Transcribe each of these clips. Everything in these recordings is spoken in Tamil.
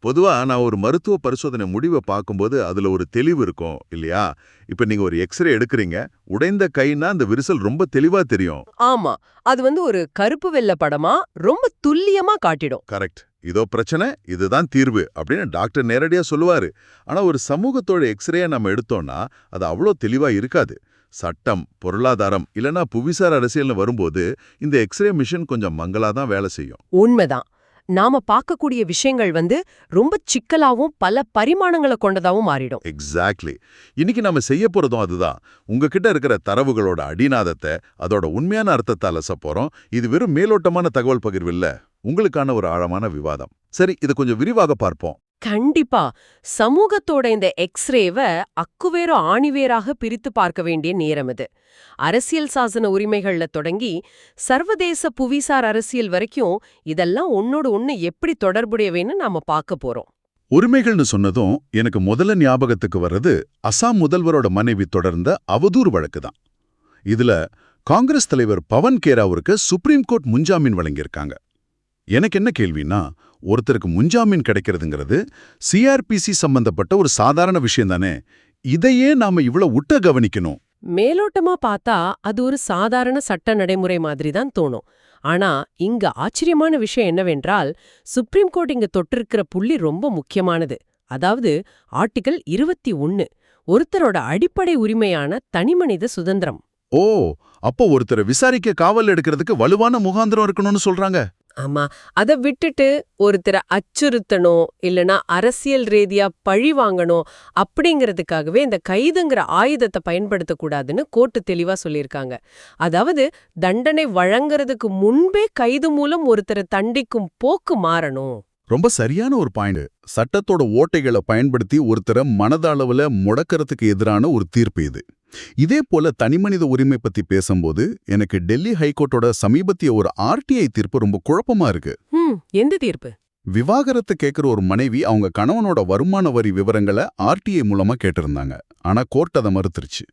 பொதுவா நான் ஒரு மருத்துவ பரிசோதனை முடிவை பார்க்கும்போது அதுல ஒரு தெளிவு இருக்கும் இல்லையா? இப்ப நீங்க ஒரு எக்ஸ்ரே எடுக்குறீங்க, உடைந்த கைன்னா அந்த விரிசல் ரொம்ப தெளிவா தெரியும். ஆமா. அது ஒரு கருப்பு வெள்ள படமா ரொம்ப துல்லியமா காட்டிடும். கரெக்ட். இதோ பிரச்சனை, இதுதான் தீர்வு அப்படின்னு டாக்டர் நேரடியா சொல்லுவாரு. ஆனா ஒரு சமூகத்தோட எக்ஸ்ரேய நம்ம எடுத்தோம்னா அது அவ்வளோ தெளிவா இருக்காது. சட்டம், பொருளாதாரம் இல்லனா புவிசார் அரசியல்னு வரும்போது இந்த எக்ஸ்ரே மிஷின் கொஞ்சம் மங்கலா தான் வேலை செய்யும். உண்மைதான். நாம பார்க்கக்கூடிய விஷயங்கள் ரொம்ப சிக்கலாவும் பல பரிமாணங்களை கொண்டதாவும் மாறிடும். எக்ஸாக்ட்லி. இன்னைக்கு நம்ம செய்ய போறதும் அதுதான். உங்ககிட்ட இருக்கிற தரவுகளோட அடிநாதத்தை, அதோட உண்மையான அர்த்தத்தை அலசப் போறோம். இது வெறும் மேலோட்டமான தகவல் பகிர்வு இல்ல, உங்களுக்கான ஒரு ஆழமான விவாதம். சரி, இதை கொஞ்சம் விரிவாக பார்ப்போம். கண்டிப்பா. சமூகத்தோட இந்த எக்ஸ்ரேவ அக்குவேரோ ஆணிவேராக பிரித்து பார்க்க வேண்டிய நேரம் இது. அரசியல் சாசன உரிமைகள்ல தொடங்கி சர்வதேச புவிசார் அரசியல் வரைக்கும் இதெல்லாம் ஒன்னோடு ஒன்னு எப்படி தொடர்புடையவைன்னு நாம பார்க்க போறோம். உரிமைகள்னு சொன்னதும் எனக்கு முதல்ல ஞாபகத்துக்கு வர்றது அசாம் முதல்வரோட மனைவி தொடர்ந்த அவதூறு வழக்கு தான். இதுல காங்கிரஸ் தலைவர் பவன் கேராவுக்கு சுப்ரீம் கோர்ட் முன்ஜாமீன் வழங்கியிருக்காங்க. எனக்கு என்ன கேள்வின்னா, ஒருத்தருக்கு முன்ஜாமீன் கிடைக்கிறதுங்கிறது சிஆர்பிசி சம்பந்தப்பட்ட ஒரு சாதாரண விஷயம் தானே. இதையே நாம இவ்வளவு உட்ட கவனிக்கணும். மேலோட்டமா பார்த்தா அது ஒரு சாதாரண சட்ட நடைமுறை மாதிரி தான் தோணும். ஆனா இங்க ஆச்சரியமான விஷயம் என்னவென்றால், சுப்ரீம் கோர்ட் இங்க தொட்டிருக்கிற புள்ளி ரொம்ப முக்கியமானது. அதாவது ஆர்டிகல் 21, ஒருத்தரோட அடிப்படை உரிமையான தனிமனித சுதந்திரம். ஓ, அப்போ ஒருத்தரை விசாரிக்க காவல் எடுக்கிறதுக்கு வலுவான முகாந்திரம் இருக்கணும்னு சொல்றாங்க. ஆமா, அத விட்டுட்டு ஒருத்தரை அச்சுறுத்தணும் இல்லனா அரசியல் ரீதியா பழி வாங்கணும் அப்படிங்கிறதுக்காகவே இந்த கைதுங்கிற ஆயுதத்தை பயன்படுத்தக்கூடாதுன்னு கோர்ட்டு தெளிவா சொல்லியிருக்காங்க. அதாவது தண்டனை வழங்குறதுக்கு முன்பே கைது மூலம் ஒருத்தரை தண்டிக்கும் போக்கு மாறணும். ரொம்ப சரியான ஒரு பாயிண்ட். சட்டத்தோட ஓட்டைகளை பயன்படுத்தி ஒருத்தரை மனதளவுல முடக்கிறதுக்கு எதிரான ஒரு தீர்ப்பு இது. இதே போல தனிமனித உரிமை பத்தி பேசும்போது எனக்கு டெல்லி ஹைகோர்ட்டோட சமீபத்திய ஒரு ஆர்டிஐ தீர்ப்பு ரொம்ப குழப்பமா இருக்கு. எந்த தீர்ப்பு? விவாகரத்து கேட்கிற ஒரு மனைவி அவங்க கணவனோட வருமான வரி விவரங்களை ஆர்டிஐ மூலமா கேட்டிருந்தாங்க. ஆனா கோர்ட் அதை மறுத்துருச்சு.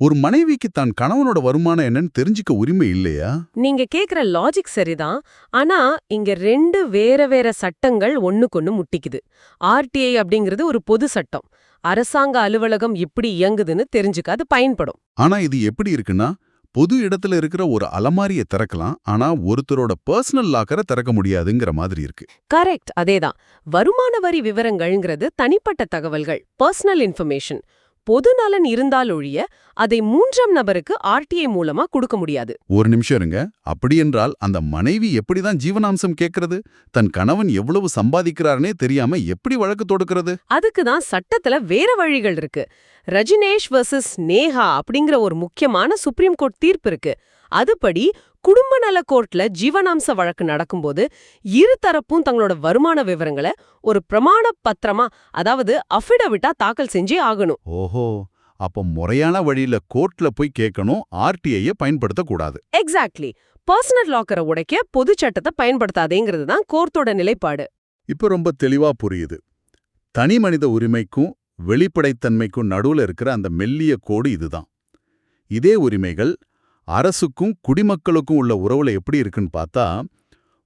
ஒரு மனைவிக்கு தான் கணவனோட வருமானம் என்னன்னு தெரிஞ்சுக்க உரிமை இல்லையா? நீங்க கேக்குற லாஜிக் சரிதான். ஆனா இங்க ரெண்டு வேற வேற சட்டங்கள் ஒண்ணுக்கொன்னு முட்டிக்குது. ஆர்டிஐ அப்படிங்கிறது ஒரு பொது சட்டம். அரசாங்க அலுவலகம் எப்படி இயங்குதுன்னு தெரிஞ்சுக்க அது பயன்படும். ஆனா இது எப்படி இருக்குன்னா, பொது இடத்துல இருக்கிற ஒரு அலமாரியை திறக்கலாம், ஆனா ஒருத்தரோட பர்சனல் லாக்கரை திறக்க முடியாதுங்கிற மாதிரி இருக்கு. கரெக்ட், அதேதான். வருமான வரி விவரங்கள்ங்கிறது தனிப்பட்ட தகவல்கள், பர்சனல் இன்ஃபர்மேஷன். பொது நலன் இருந்தாலொழிய அதை மூன்றாம் நபருக்கு ஆர்டிஐ மூலமா கொடுக்க முடியாது. ஒரு நிமிஷம் இருங்க. அப்படி என்றால் அந்த மனைவி எப்படிதான் ஜீவனாம்சம் கேட்கறது? தன் கணவன் எவ்வளவு சம்பாதிக்கிறாருனே தெரியாம எப்படி வழக்கு தொடுக்கிறது? அதுக்கு தான் சட்டத்துல வேற வழிகள் இருக்கு. ரஜினேஷ் வர்சஸ் நேஹா அப்படிங்கிற ஒரு முக்கியமான சுப்ரீம் கோர்ட் தீர்ப்பு இருக்கு. அதுபடி குடும்ப நல கோர்ட்ல ஜீவனாம்ச வழக்கு நடக்கும்போது இரு தரப்பும் தங்களோட வருமான விவரங்களை ஒரு பிரமாண பத்திரமா, அதாவது அஃபிடவிட்டா தாக்கல் செஞ்சே ஆகணும். ஓஹோ, அப்ப முறையான வழியில கோர்ட்ல போய் கேட்கணும், ஆர்டிஐயை பயன்படுத்தக்கூடாது. எக்ஸாக்ட்லி. பர்சனல் லாக்கரை உடைக்க பொது சட்டத்தை பயன்படுத்தாதேங்கிறது தான் கோர்ட்டோட நிலைப்பாடு. இப்ப ரொம்ப தெளிவா புரியுது. தனி மனித உரிமைக்கும் வெளிப்படைத்தன்மைக்கும் நடுவுல இருக்கிற அந்த மெல்லிய கோடு இதுதான். இதே உரிமைகள் அரசுக்கும் குடிமக்களுக்கும் உள்ள உறவுல எப்படி இருக்குன்னு பார்த்தா,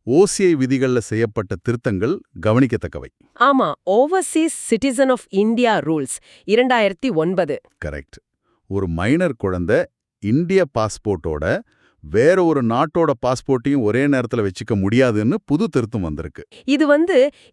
ஓசிஐ விதிகள்ல செய்யப்பட்ட திருத்தங்கள் கவனிக்கத்தக்கவை. ஆமா, overseas citizen of India rules 2009. Correct. ஒரு மைனர் குழந்தை இந்திய பாஸ்போர்ட்டோட வேற ஒரு நாட்டோட பாஸ்போர்ட்டையும் ஒரே நேரத்துல வச்சுக்க முடியாதுன்னு புது திருத்தம் வந்திருக்கு. இது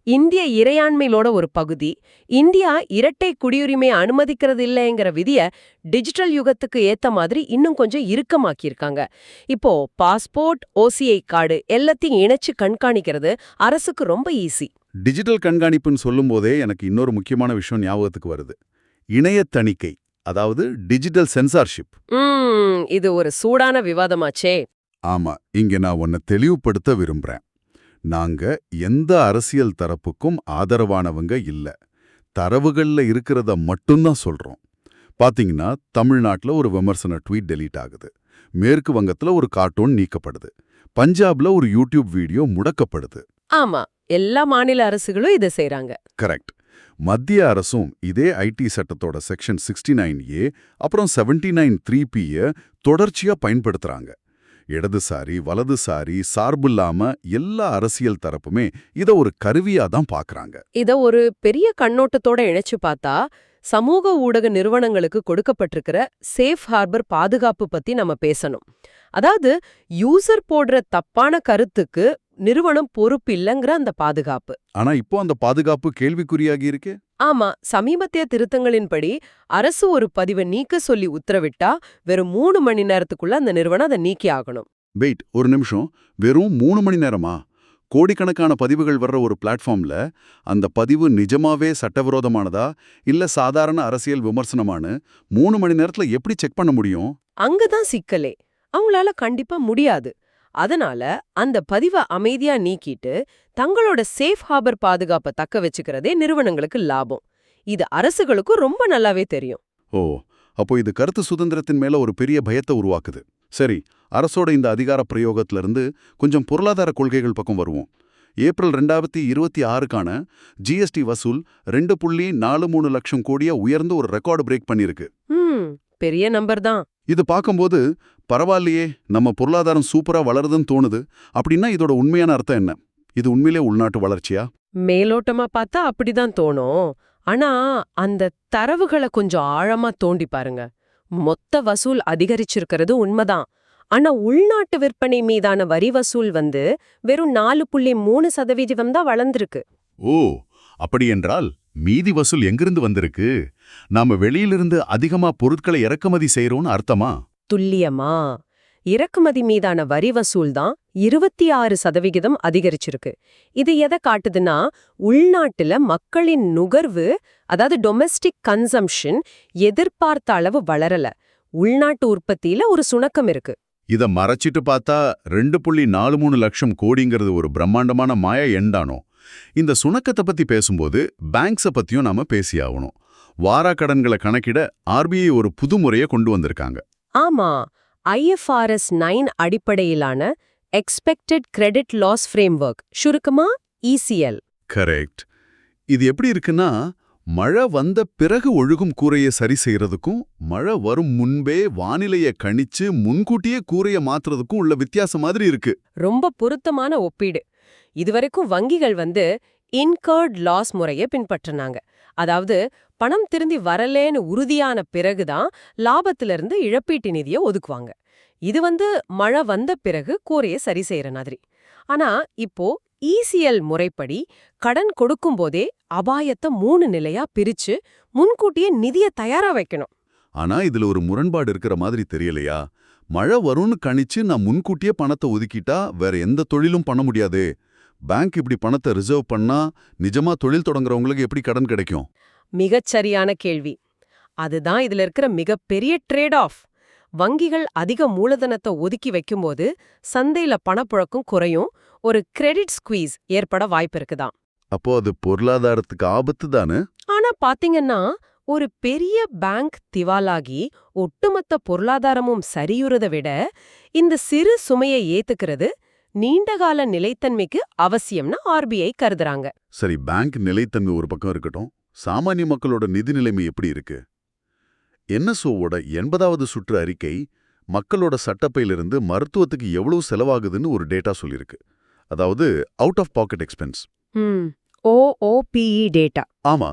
இந்திய இறையாண்மையிலோட ஒரு பகுதி. இந்தியா இரட்டை குடியுரிமை அனுமதிக்கிறது இல்லைங்கிற விதிய டிஜிட்டல் யுகத்துக்கு ஏத்த மாதிரி இன்னும் கொஞ்சம் இறுக்கமாக்கியிருக்காங்க. இப்போ பாஸ்போர்ட், ஓசிஐ கார்டு எல்லாத்தையும் இணைச்சு கண்காணிக்கிறது அரசுக்கு ரொம்ப ஈஸி. டிஜிட்டல் கண்காணிப்புன்னு சொல்லும் போதே எனக்கு இன்னொரு முக்கியமான விஷயம் ஞாபகத்துக்கு வருது. இணைய தணிக்கை, அதாவது டிஜிட்டல் சென்சார்ஷிப். இது ஒரு சூடான விவாதமாச்சே. ஆமா, இங்க நான் உன்னை தெளிவுபடுத்த விரும்புறேன். நாங்க எந்த அரசியல் தரப்புக்கும் ஆதரவானவங்க இல்ல. தரவுகள்ல இருக்கிறத மட்டும்தான் சொல்றோம். பாத்தீங்கன்னா, தமிழ்நாட்டுல ஒரு விமர்சன ட்வீட் டெலீட் ஆகுது. மேற்கு வங்கத்துல ஒரு கார்ட்டூன் நீக்கப்படுது. பஞ்சாப்ல ஒரு யூடியூப் வீடியோ முடக்கப்படுது. ஆமா, எல்லா மாநில அரசுகளும் இதை செய்றாங்க. கரெக்ட். மத்திய அரசும் இதே ஐடி சட்டத்தோட செக்ஷன் 69A அப்புறம் 79(3)ய தொடர்ச்சியா பயன்படுத்துறாங்க. இடதுசாரி வலதுசாரி சார்பில்லாம எல்லா அரசியல் தரப்புமே இத ஒரு கருவியா தான் பாக்குறாங்க. இத ஒரு பெரிய கண்ணோட்டத்தோட இணைச்சு பார்த்தா சமூக ஊடக நிறுவனங்களுக்கு கொடுக்கப்பட்டிருக்கிற சேஃப் ஹார்பர் பாதுகாப்பு பத்தி நம்ம பேசணும். அதாவது யூசர் போடுற தப்பான கருத்துக்கு நிறுவனம் பொறுப்பு இல்லைங்கிற அந்த பாதுகாப்பு. ஆனா இப்போ அந்த பாதுகாப்பு கேள்விக்குறியாகி இருக்கு. ஆமா, சமீபத்திய திருத்தங்களின்படி அரசு ஒரு பதிவை நீக்க சொல்லி உத்தரவிட்டா வெறும் 3 மணி நேரத்துக்குள்ள அந்த நிறுவனம் அதை நீக்கி ஆகணும். வெயிட் ஒரு நிமிஷம், வெறும் 3 மணி நேரமா? கோடிக்கணக்கான பதிவுகள் வர்ற ஒரு பிளாட்ஃபார்ம்ல அந்த பதிவு நிஜமாவே சட்டவிரோதமானதா இல்ல சாதாரண அரசியல் விமர்சனமானு 3 மணி நேரத்துல எப்படி செக் பண்ண முடியும்? அங்கதான் சிக்கலே. அவங்களால கண்டிப்பா முடியாது. அதனால அந்த பதிவை அமைதியா நீக்கிட்டு தங்களோட சேஃப் ஹார்பர் பாதுகாப்பை தக்க வச்சுக்கிறதே நிறுவனங்களுக்கு லாபம். இது அரசுகளுக்கும் ரொம்ப நல்லாவே தெரியும். ஓ, அப்போ இது கருத்து சுதந்திரத்தின் மேல ஒரு பெரிய பயத்தை உருவாக்குது. சரி, அரசோட இந்த அதிகார பிரயோகத்துல இருந்து கொஞ்சம் பொருளாதார கொள்கைகள் பக்கம் வருவோம். ஏப்ரல் 2026க்கான ஜிஎஸ்டி வசூல் 2.43 லட்சம் கோடியா உயர்ந்து ஒரு ரெக்கார்டு பிரேக் பண்ணிருக்கு. பெரிய நம்பர் தான். இது பார்க்கும்போது பரவாயில்லையே, நம்ம பொருளாதாரம் சூப்பரா வளருதுன்னு தோணுது. அப்படின்னா இதோட உண்மையான அர்த்தம் என்ன? இது உண்மையிலே உள்நாட்டு வளர்ச்சியா? மேலோட்டமா பார்த்தா அப்படிதான் தோணும். ஆனா அந்த தரவுகளை கொஞ்சம் ஆழமா தோண்டி பாருங்க. மொத்த வசூல் அதிகரிச்சிருக்கிறது உண்மைதான். ஆனா உள்நாட்டு விற்பனை மீதான வரி வசூல் வெறும் 4.3% தான் வளர்ந்திருக்கு. ஓ, அப்படி என்றால் மீதி வசூல் எங்கிருந்து வந்திருக்கு? நாம வெளியிலிருந்து அதிகமா பொருட்களை இறக்குமதி செய்யறோம்னு அர்த்தமா? துல்லியமா, இறக்குமதி மீதான வரி வசூல் தான் 26% அதிகரிச்சிருக்கு. இது எதை காட்டுதுன்னா, உள்நாட்டுல மக்களின் நுகர்வு, அதாவது டொமெஸ்டிக் கன்சம்ஷன் எதிர்பார்த்த அளவு வளரல. உள்நாட்டு உற்பத்தியில ஒரு சுணக்கம் இருக்கு. இத மறைச்சிட்டு பார்த்தா 2.43 லட்சம் கோடிங்கிறது ஒரு பிரம்மாண்டமான மாய எண்டானோ. இந்த சுணக்கத்தை பத்தி பேசும்போது பேங்க்ஸை பத்தியும் நாம பேசியாகணும். வாராக்கடன்களை கணக்கிட ஆர்பிஐ ஒரு புது முறையை கொண்டு வந்திருக்காங்க. ஆமா, IFRS 9 அடிப்படையிலான எக்ஸ்பெக்டட் கிரெடிட் லாஸ் ஃப்ரேம்வொர்க், சுருக்கமா ECL. கரெக்ட். இது எப்படி இருக்குன்னா, மழை வந்த பிறகு ஒழுகும் கூரையை சரி செய்யறதுக்கும் மழை வரும் முன்பே வானிலையை கணிச்சு முன்கூட்டியே கூரையை மாத்துறதுக்கும் உள்ள வித்தியாசம் மாதிரி இருக்கு. ரொம்ப பொருத்தமான ஒப்பீடு. இதுவரைக்கும் வங்கிகள் இன்கர்ட் லாஸ் முறையை பின்பற்றினாங்க. அதாவது பணம் திரும்பி வரலேன்னு உறுதியான பிறகுதான் லாபத்திலிருந்து இழப்பீட்டு நிதியை ஒதுக்குவாங்க. இது மழை வந்த பிறகு கூரையை சரி செய்யற மாதிரி. ஆனா இப்போ ECL முறைப்படி கடன் கொடுக்கும் போதே அபாயத்தை 3 நிலையா பிரிச்சு முன்கூட்டியே நிதியை தயாரா வைக்கணும். ஆனா இதுல ஒரு முரண்பாடு இருக்கிற மாதிரி தெரியலையா? மழை வரும்னு கணிச்சு நான் முன்கூட்டியே பணத்தை ஒதுக்கிட்டா வேற எந்த தொழிலும் பண்ண முடியாது. பேங்க் இப்படி பணத்தை ரிசர்வ் பண்ணா நிஜமா தொழில் தொடங்குறவங்களுக்கு எப்படி கடன் கிடைக்கும்? மிகச்சரியான கேள்வி. அதுதான் இதுல இருக்கிற மிகப்பெரிய ட்ரேட் ஆஃப். வங்கிகள் அதிக மூலதனத்தை ஒதுக்கி வைக்கும்போது சந்தையில பணப்புழக்கம் குறையும், ஒரு கிரெடிட் ஸ்குவீஸ் ஏற்பட வாய்ப்பு இருக்குதான். அப்போ அது பொருளாதாரத்துக்கு ஆபத்து தானே? ஆனா பாத்தீங்கன்னா, ஒரு பெரிய பேங்க் திவாலாகி ஒட்டுமொத்த பொருளாதாரமும் சரியுறதை விட இந்த சிறு சுமையை ஏத்துக்கிறது நீண்டகால நிலைத்தன்மைக்கு அவசியம்னு RBI கருதுறாங்க. சரி, பேங்க் நிலைத்தன்மை ஒரு பக்கம் இருக்கட்டும், சாமானிய மக்களோட நிதி நிலைமை எப்படி இருக்கு? NSOவோட 80வது சுற்று அறிக்கை மக்களோட சட்டப்பையிலிருந்து மருத்துவத்துக்கு எவ்வளவு செலவாகுதுன்னு ஒரு டேட்டா சொல்லியிருக்கு. அதாவது out of pocket expense. OOPE data. ஆமா,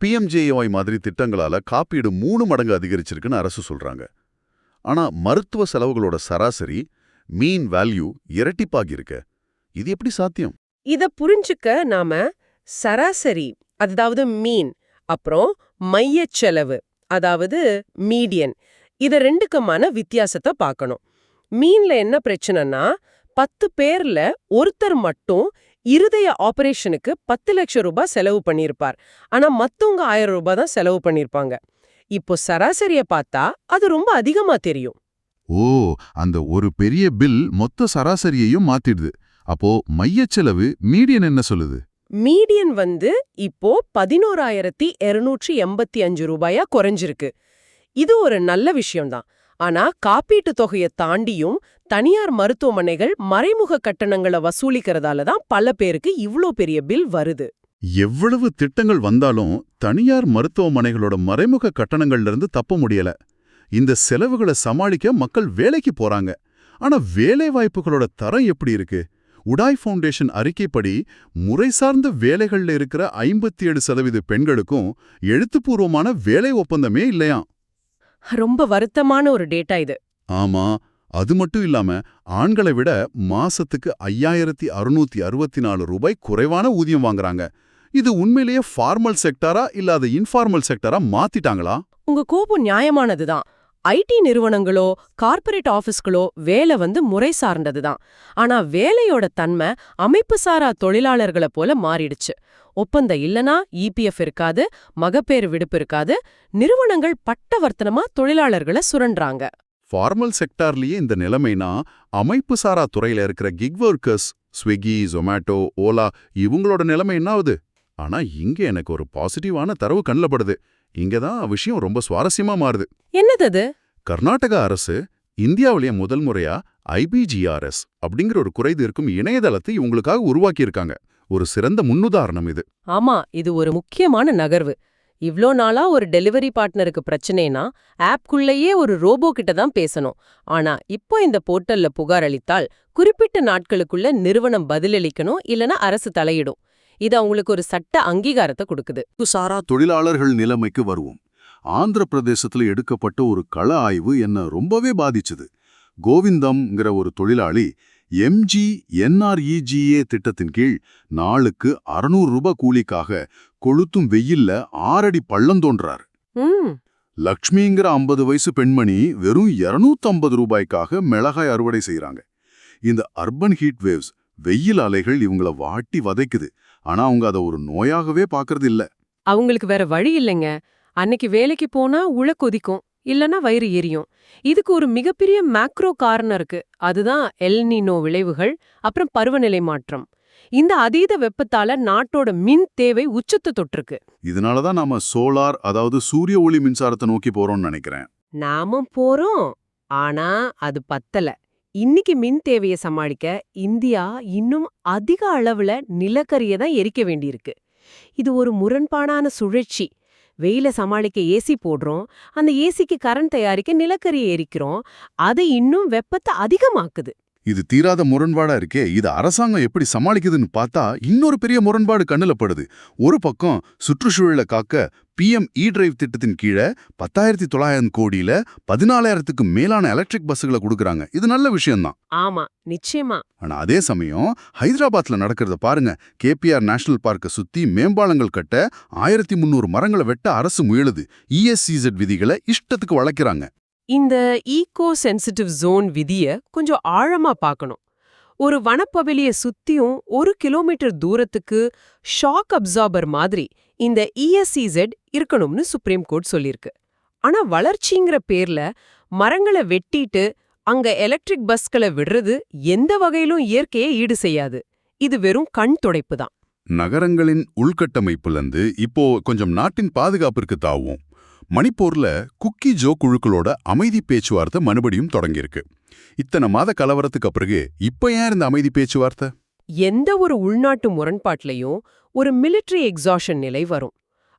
PMJAY மாதிரி திட்டங்களால காப்பீடு 3 மடங்கு அதிகரிச்சிருக்குன்னு அரசு சொல்றாங்க. ஆனா மருத்துவ செலவுகளோட சராசரி மீன் வேல்யூ இரட்டிப்பாகியிருக்க. இது எப்படி சாத்தியம்? இத புரிஞ்சுக்க நாம சராசரி, அதாவது மீன், அப்புறம் மையச் செலவு, அதாவது மீடியன், இத ரெண்டுக்குமான வித்தியாசத்தை பார்க்கணும். மீன்ல என்ன பிரச்சனைனா, 10 பேர்ல ஒருத்தர் மட்டும் இருதய ஆபரேஷனுக்கு 10 லட்சம் ரூபாய் செலவு பண்ணியிருப்பார். ஆனா மத்தவங்க 1000 ரூபாய் தான் செலவு பண்ணியிருப்பாங்க. இப்போ சராசரிய பார்த்தா அது ரொம்ப அதிகமா தெரியும். ஓ, அந்த ஒரு பெரிய பில் மொத்த சராசரியையும் மாத்திடுது. அப்போ மையச் செலவு மீடியன் என்ன சொல்லுது? மீடியன் இப்போ 11,285 ரூபாயா குறைஞ்சிருக்கு. இது ஒரு நல்ல விஷயம்தான். ஆனா காப்பீட்டு தொகையை தாண்டியும் தனியார் மருத்துவமனைகள் மறைமுக கட்டணங்களை வசூலிக்கிறதால தான் பல பேருக்கு இவ்ளோ பெரிய பில் வருது. எவ்வளவு திட்டங்கள் வந்தாலும் தனியார் மருத்துவமனைகளோட மறைமுக கட்டணங்கள்ல இருந்து தப்ப முடியல. இந்த செலவுகளை சமாளிக்க மக்கள் வேலைக்கு போறாங்க. ஆனா வேலை வாய்ப்புகளோட தரம் எப்படி இருக்கு? உடாய் ஃபவுண்டேஷன் அறிக்கைப்படி முறை சார்ந்த வேலைகள்ல இருக்கிற 57% பெண்களுக்கும் எழுத்துப்பூர்வமான வேலை ஒப்பந்தமே இல்லையாம். ரொம்ப வருத்தமான ஒரு டேட்டா இது. ஆமா, அது மட்டும் இல்லாம ஆண்களை விட மாசத்துக்கு 5664 ரூபாய் குறைவான ஊதியம் வாங்குறாங்க. இது உண்மையிலேயே ஃபார்மல் செக்டாரா இல்ல அது இன்ஃபார்மல் செக்டாரா மாத்திட்டாங்களா? உங்க கோபம் நியாயமானதுதான். ஐடி நிறுவனங்களோ கார்ப்பரேட் ஆபீஸ்களோ வேலை முறை சார்ந்ததுதான். ஆனா வேலையோட தன்மை அமைப்பு சாரா தொழிலாளர்களை போல மாறிடுச்சு. ஒப்பந்தம் இல்லனா இபிஎஃப் இருக்காது, மகப்பேறு விடுப்பு இருக்காது. நிறுவனங்கள் பட்டவர்த்தனமா தொழிலாளர்களை சுரண்டுறாங்க. ஃபார்மல் செக்டார்லயே இந்த நிலைமைனா அமைப்பு சாரா துறையில இருக்கிற kick workers, Swiggy, Zomato, Ola இவங்களோட நிலைமை என்ன ஆகுது? ஆனா இங்க எனக்கு ஒரு பாசிட்டிவான தரவு கண்ணில் படுது. இங்கதான் விஷயம் ரொம்ப சுவாரஸ்யமா மாறுது. என்னது அது? கர்நாடகா அரசு இந்தியாவிலேயே முதல் முறையா ஐபிஜிஆர்எஸ் அப்படிங்கிற ஒரு குறைதீர்க்கும் இணையதளத்தை இவங்களுக்காக உருவாக்கியிருக்காங்க. ஒரு சிறந்த முன்னுதாரணம் இது. ஆமா, இது ஒரு முக்கியமான நகர்வு. இவ்ளோ நாளா ஒரு டெலிவரி பார்ட்னருக்கு பிரச்சனைனா ஆப்குள்ளேயே ஒரு ரோபோ கிட்ட தான் பேசணும். ஆனா இப்போ இந்த போர்ட்டல்ல புகார் அளித்தால் குறிப்பிட்ட நாட்களுக்குள்ள நிறுவனம் பதிலளிக்கணும், இல்லனா அரசு தலையிடும். இது அவங்களுக்கு ஒரு சட்ட அங்கீகாரத்தை கொடுக்குது. சாரா தொழிலாளர்கள் நிலைமைக்கு வருவோம். ஆந்திர பிரதேசத்துல எடுக்கப்பட்ட ஒரு கள ஆய்வு என்ன ரொம்பவே பாதிச்சுது. கோவிந்தம்ங்கிற ஒரு தொழிலாளி MGNREGA திட்டத்தின் கீழ் நாளுக்கு 600 ரூபாய் கூலிக்காக கொளுத்தும் வெயில்ல 6 அடி பள்ளம் தோன்றார். லக்ஷ்மிங்கிற 50 வயசு பெண்மணி வெறும் 250 ரூபாய்க்காக மிளகாய் அறுவடை செய்யறாங்க. இந்த அர்பன் ஹீட் வேவ்ஸ், வெயில் அலைகள் இவங்கள வாட்டி வதைக்குது. ஆனா அவங்க அதை ஒரு நோயாகவே பாக்குறது இல்ல. அவங்களுக்கு வேற வழி இல்லைங்க. அன்னைக்கு வேலைக்கு போனா உள்ள கொதிக்கும், இல்லனா வயிறு எரியும். இதுக்கு ஒரு மிகப்பெரிய மேக்ரோ காரணம் இருக்கு. அதுதான் எல் நீனோ விளைவுகள், அப்புறம் பருவநிலை மாற்றம். இந்த அதீத வெப்பத்தால நாட்டோட மின் தேவை உச்சத்தை தொட்டிருக்கு. இதனாலதான் நாம சோலார், அதாவது சூரிய ஒளி மின்சாரத்தை நோக்கி போறோம்னு நினைக்கிறேன். நாமும் போறோம், ஆனா அது பத்தல. இன்னைக்கு மின் தேவையை சமாளிக்க இந்தியா இன்னும் அதிக அளவுல நிலக்கரியை தான் எரிக்க வேண்டியிருக்கு. இது ஒரு முரண்பாடான சுழற்சி. வெயில சமாளிக்க ஏசி போடுறோம், அந்த ஏசிக்கு கரண்ட் தயாரிக்க நிலக்கரியை எரிக்கிறோம். அது இன்னும் வெப்பத்தை அதிகமாக்குது. இது தீராத முரண்பாடா இருக்கே. இது அரசாங்கம் எப்படி சமாளிக்குதுன்னு பார்த்தா இன்னொரு பெரிய முரண்பாடு கண்ணுல படுது. ஒரு பக்கம் சுற்றுச்சூழலை காக்க PM E-டிரைவ் திட்டத்தின் கீழே 10,900 கோடியில 14,000க்கு மேலான எலக்ட்ரிக் பஸ்ஸுகளை கொடுக்கறாங்க. இது நல்ல விஷயம்தான். ஆமா, நிச்சயமா. ஆனா அதே சமயம் ஹைதராபாத்ல நடக்கிறத பாருங்க. KPR நேஷனல் பார்க்க சுத்தி மேம்பாலங்கள் கட்ட 1300 மரங்களை வெட்ட அரசு முயலுது. ESCZ விதிகளை இஷ்டத்துக்கு வளைக்கிறாங்க. இந்த ஈகோ சென்சிட்டிவ் ஜோன் விதிய கொஞ்சம் ஆழமா பார்க்கணும். ஒரு வனப்பகுதியை சுத்தியும் 1 கிலோமீட்டர் தூரத்துக்கு ஷாக் அப்சார்பர் மாதிரி இந்த ESCZ இருக்கணும்னு சுப்ரீம் கோர்ட் சொல்லிருக்கு. ஆனா வளர்ச்சிங்கிற பேர்ல மரங்களை வெட்டிட்டு அங்க எலக்ட்ரிக் பஸ்களை விடுறது எந்த வகையிலும் இயற்கையை ஈடு செய்யாது. இது வெறும் கண் துடைப்பு தான். நகரங்களின் உள்கட்டமைப்புலந்து இப்போ கொஞ்சம் நாட்டின் பாதுகாப்பிற்கு தாவும். மணிப்பூர்ல குக்கி ஜோ குழுக்களோட அமைதி பேச்சுவார்த்தை மறுபடியும் தொடங்கியிருக்கு. இத்தனை மாத கலவரத்துக்கு பிறகு இப்ப ஏன் இந்த அமைதி பேச்சுவார்த்தை? எந்த ஒரு உள்நாட்டு முரண்பாட்டிலையும் ஒரு மிலிட்டரி எக்ஸாஷன் நிலை வரும்.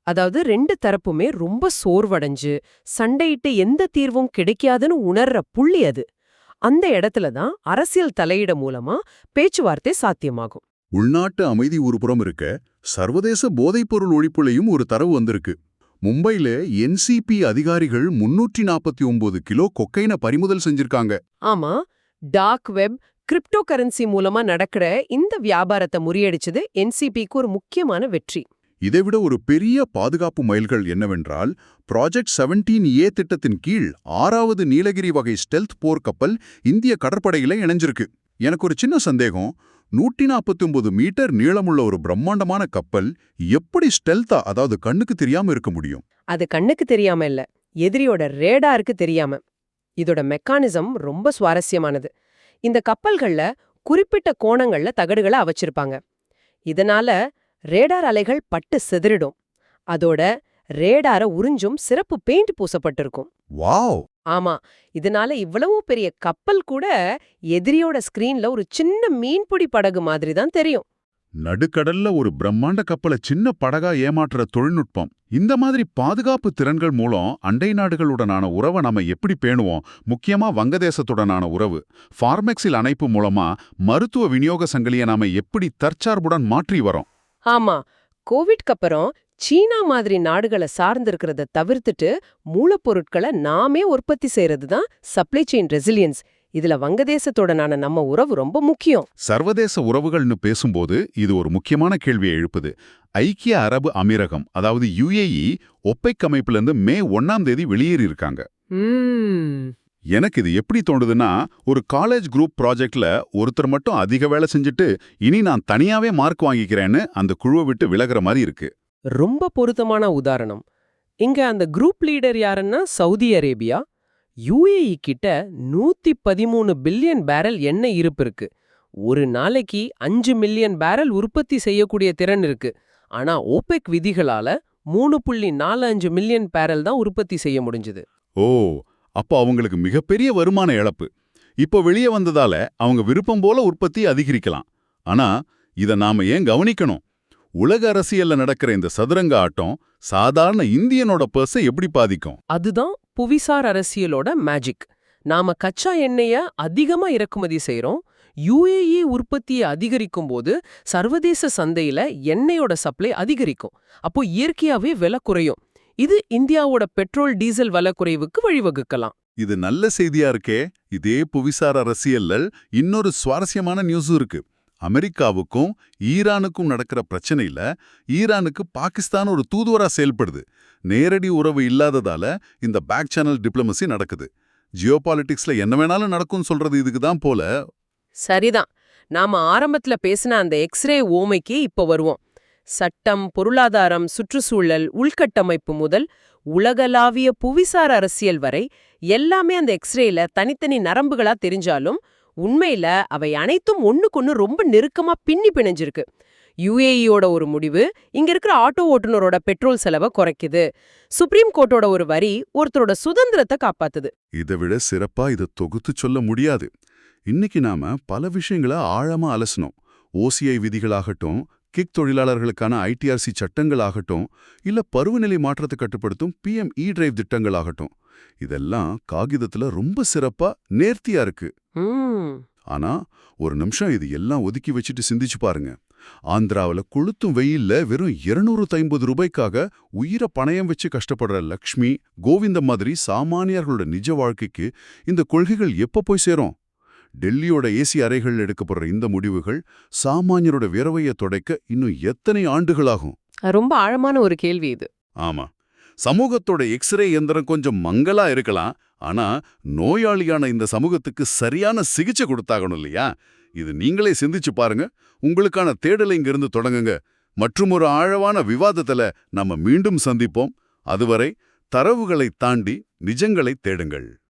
அதாவது 2 தரப்புமே ரொம்ப சோர்வடைஞ்சு சண்டையிட்டு எந்த தீர்வும் கிடைக்காதுன்னு உணர்ற புள்ளி அது. அந்த இடத்துல தான் அரசியல் தலையிட மூலமா பேச்சுவார்த்தை சாத்தியமாகும். உள்நாட்டு அமைதி ஒரு புறம் இருக்க, சர்வதேச போதைப்பொருள் ஒழிப்புலையும் ஒரு தரவு வந்திருக்கு. மும்பைல NCP அதிகாரிகள் 349 கிலோ கொக்கைனை பறிமுதல் செஞ்சிருக்காங்க. ஆமா, டார்க் வெப், கிரிப்டோ கரன்சி மூலமா நடக்கிற இந்த வியாபாரத்தை முறியடிச்சது NCPக்கு ஒரு முக்கியமான வெற்றி. இதைவிட ஒரு பெரிய பாதுகாப்பு மைல்கள் என்னவென்றால், ப்ராஜெக்ட் 17A திட்டத்தின் கீழ் 6வது நீலகிரி வகை ஸ்டெல்த் போர்க்கப்பல் இந்திய கடற்படையில இணைஞ்சிருக்கு. எனக்கு ஒரு சின்ன சந்தேகம். 149 மீட்டர் நீளமுள்ள ஒரு பிரம்மாண்டமான கப்பல் எப்படி ஸ்டெல்த்தா, அதாவது கண்ணுக்கு தெரியாம இருக்க முடியும்? அது கண்ணுக்கு தெரியாம இல்ல, எதிரியோட ரேடாருக்கு தெரியாம. இதோட மெக்கானிசம் ரொம்ப சுவாரஸ்யமானது. இந்த கப்பல்கள்ல குறிப்பிட்ட கோணங்கள்ல தகடுகளை வச்சிருப்பாங்க. இதனால ரேடார் அலைகள் பட்டு சிதறிடும். அதோட ரேடார உறிஞ்சும் சிறப்பு பெயிண்ட் பூசப்பட்டிருக்கும். வாவ்! ஆமா, இதனால இவ்வளவு பெரிய கப்பல் கூட எதிரியோட ஸ்கிரீன்ல ஒரு சின்ன மீன்பிடி படகு மாதிரி தான் தெரியும். நடுக்கடல்ல ஒரு பிரம்மாண்ட கப்பலை சின்ன படகா ஏமாற்றுற தொழில்நுட்பம். இந்த மாதிரி பாதுகாப்பு திறன்கள் மூலம் அண்டை நாடுகளுடனான உறவை நாம எப்படி பேணுவோம்? முக்கியமா வங்கதேசத்துடனான உறவு. ஃபார்மெக்ஸில் அணைப்பு மூலமா மருத்துவ விநியோக சங்கிலியை நாம எப்படி தற்சார்புடன் மாற்றி வரோம்? ஆமா, கோவிட்க்கு அப்புறம் சீனா மாதிரி நாடுகளை சார்ந்திருக்கிறத தவிர்த்துட்டு மூலப்பொருட்களை நாமே உற்பத்தி செய்யறது தான் சப்ளை செயின் ரெசிலியன்ஸ். இதுல வங்கதேசத்துடனான நம்ம உறவு ரொம்ப முக்கியம். சர்வதேச உறவுகள்னு பேசும்போது இது ஒரு முக்கியமான கேள்வியை எழுப்புது. ஐக்கிய அரபு அமீரகம், அதாவது UAE, ஒப்பெக் அமைப்பிலிருந்து மே 1ஆம் தேதி வெளியேறி இருக்காங்க. எனக்கு இது எப்படி தோணுதுன்னா, ஒரு காலேஜ் குரூப் ப்ராஜெக்ட்ல ஒருத்தர் மட்டும் அதிக வேலை செஞ்சுட்டு இனி நான் தனியாவே மார்க் வாங்கிக்கிறேன்னு அந்த குழுவை விட்டு விலகுற மாதிரி இருக்கு. ரொம்ப பொருத்தமான உதாரணம். இங்க அந்த குரூப் லீடர் யாருன்னா சவுதி அரேபியா. UAE கிட்ட 113 பில்லியன் பேரல் எண்ணெய் இருப்பு இருக்கு. ஒரு நாளைக்கு 5 மில்லியன் பேரல் உற்பத்தி செய்யக்கூடிய திறன் இருக்கு. ஆனா ஓபெக் விதிகளால 3.45 மில்லியன் பேரல் தான் உற்பத்தி செய்ய முடிஞ்சது. ஓ, அப்போ அவங்களுக்கு மிகப்பெரிய வருமான இழப்பு. இப்போ வெளியே வந்ததால அவங்க விருப்பம் போல உற்பத்தி அதிகரிக்கலாம். ஆனா இத நாம ஏன் கவனிக்கணும்? உலக அரசியல்ல நடக்கிற இந்த சதுரங்க ஆட்டம் சாதாரண இந்தியனோட பர்ஸை எப்படி பாதிக்கும்? அதுதான் புவிசார் அரசியலோட மேஜிக். நாம கச்சா எண்ணெய அதிகமா இறக்குமதி செய்றோம். UAE உற்பத்தியை அதிகரிக்கும் போது சர்வதேச சந்தையில எண்ணெயோட சப்ளை அதிகரிக்கும். அப்போ இயற்கையாவே விலை குறையும். இது இந்தியாவோட பெட்ரோல் டீசல் விலை குறைவுக்கு வழிவகுக்கலாம். இது நல்ல செய்தியா இருக்கே. இதே புவிசார் அரசியல்ல இன்னொரு சுவாரஸ்யமான நியூஸும் இருக்கு. அமெரிக்காவுக்கும் ஈரானுக்கும் நடக்கிற பிரச்சனையில ஈரானுக்கு பாகிஸ்தான் ஒரு தூதுவரா செயல்படுது. நேரடி உறவு இல்லாததால இந்த பேக் சேனல் டிப்ளமசி நடக்குது. ஜியோபாலிட்டிக்ஸ்ல என்ன வேணாலும் நடக்கும்னு சொல்றது இதுக்கு தான் போல. சரிதான். நாம ஆரம்பத்துல பேசின அந்த எக்ஸ்ரே ஓமைக்கு இப்ப வருவோம். சட்டம், பொருளாதாரம், சுற்றுச்சூழல், உள்கட்டமைப்பு முதல் உலகளாவிய புவிசார் அரசியல் வரை எல்லாமே அந்த எக்ஸ்ரேல தனித்தனி நரம்புகளா தெரிஞ்சாலும் உண்மையில அவை அனைத்தும் ஒண்ணுக்கொன்னு ரொம்ப நெருக்கமா பின்னி பிணைஞ்சிருக்கு. UAEயோட ஒரு முடிவு இங்க இருக்கிற ஆட்டோ ஓட்டுநரோட பெட்ரோல் செலவை குறைக்குது. சுப்ரீம் கோர்ட்டோட ஒரு வரி ஒருத்தரோட சுதந்திரத்தை காப்பாத்துது. இதை விட சிறப்பா இதை தொகுத்து சொல்ல முடியாது. இன்னைக்கு நாம பல விஷயங்களை ஆழமா அலசணும். OCI விதிகளாகட்டும், கிக் தொழிலாளர்களுக்கான ITRC சட்டங்களாகட்டும், இல்ல பருவநிலை மாற்றத்தை கட்டுப்படுத்தும் PM E-டிரைவ் திட்டங்களாகட்டும், இதெல்லாம் காகிதத்துல ரொம்ப சிறப்பா நேர்த்தியா இருக்கு. ஆனா ஒரு நிமிஷம் இது எல்லாம் ஒதுக்கி வச்சுட்டு சிந்திச்சு பாருங்க. ஆந்திராவில் கொளுத்தும் வெயில்ல வெறும் 250 ரூபாய்க்காக உயிரை பணயம் வச்சு கஷ்டப்படுற லக்ஷ்மி, கோவிந்தம் மாதிரி சாமானியர்களோட நிஜ வாழ்க்கைக்கு இந்த கொள்கைகள் எப்ப போய் சேரும்? டெல்லியோட AC அறைகள் எடுக்கப்படுற இந்த முடிவுகள் சாமானியரோட விரவையை துடைக்க இன்னும் எத்தனை ஆண்டுகளாகும்? ரொம்ப ஆழமான ஒரு கேள்வி இது. ஆமா, சமூகத்தோட எக்ஸ்ரே எந்திரம் கொஞ்சம் மங்கலா இருக்கலாம். ஆனா நோயாளியான இந்த சமூகத்துக்கு சரியான சிகிச்சை கொடுத்தாகணும் இல்லையா? இது நீங்களே சிந்திச்சு பாருங்க. உங்களுக்கான தேடலை இங்கிருந்து தொடங்குங்க. மற்றும் ஒரு ஆழமான விவாதத்துல நம்ம மீண்டும் சந்திப்போம். அதுவரை தரவுகளை தாண்டி நிஜங்களை தேடுங்கள்.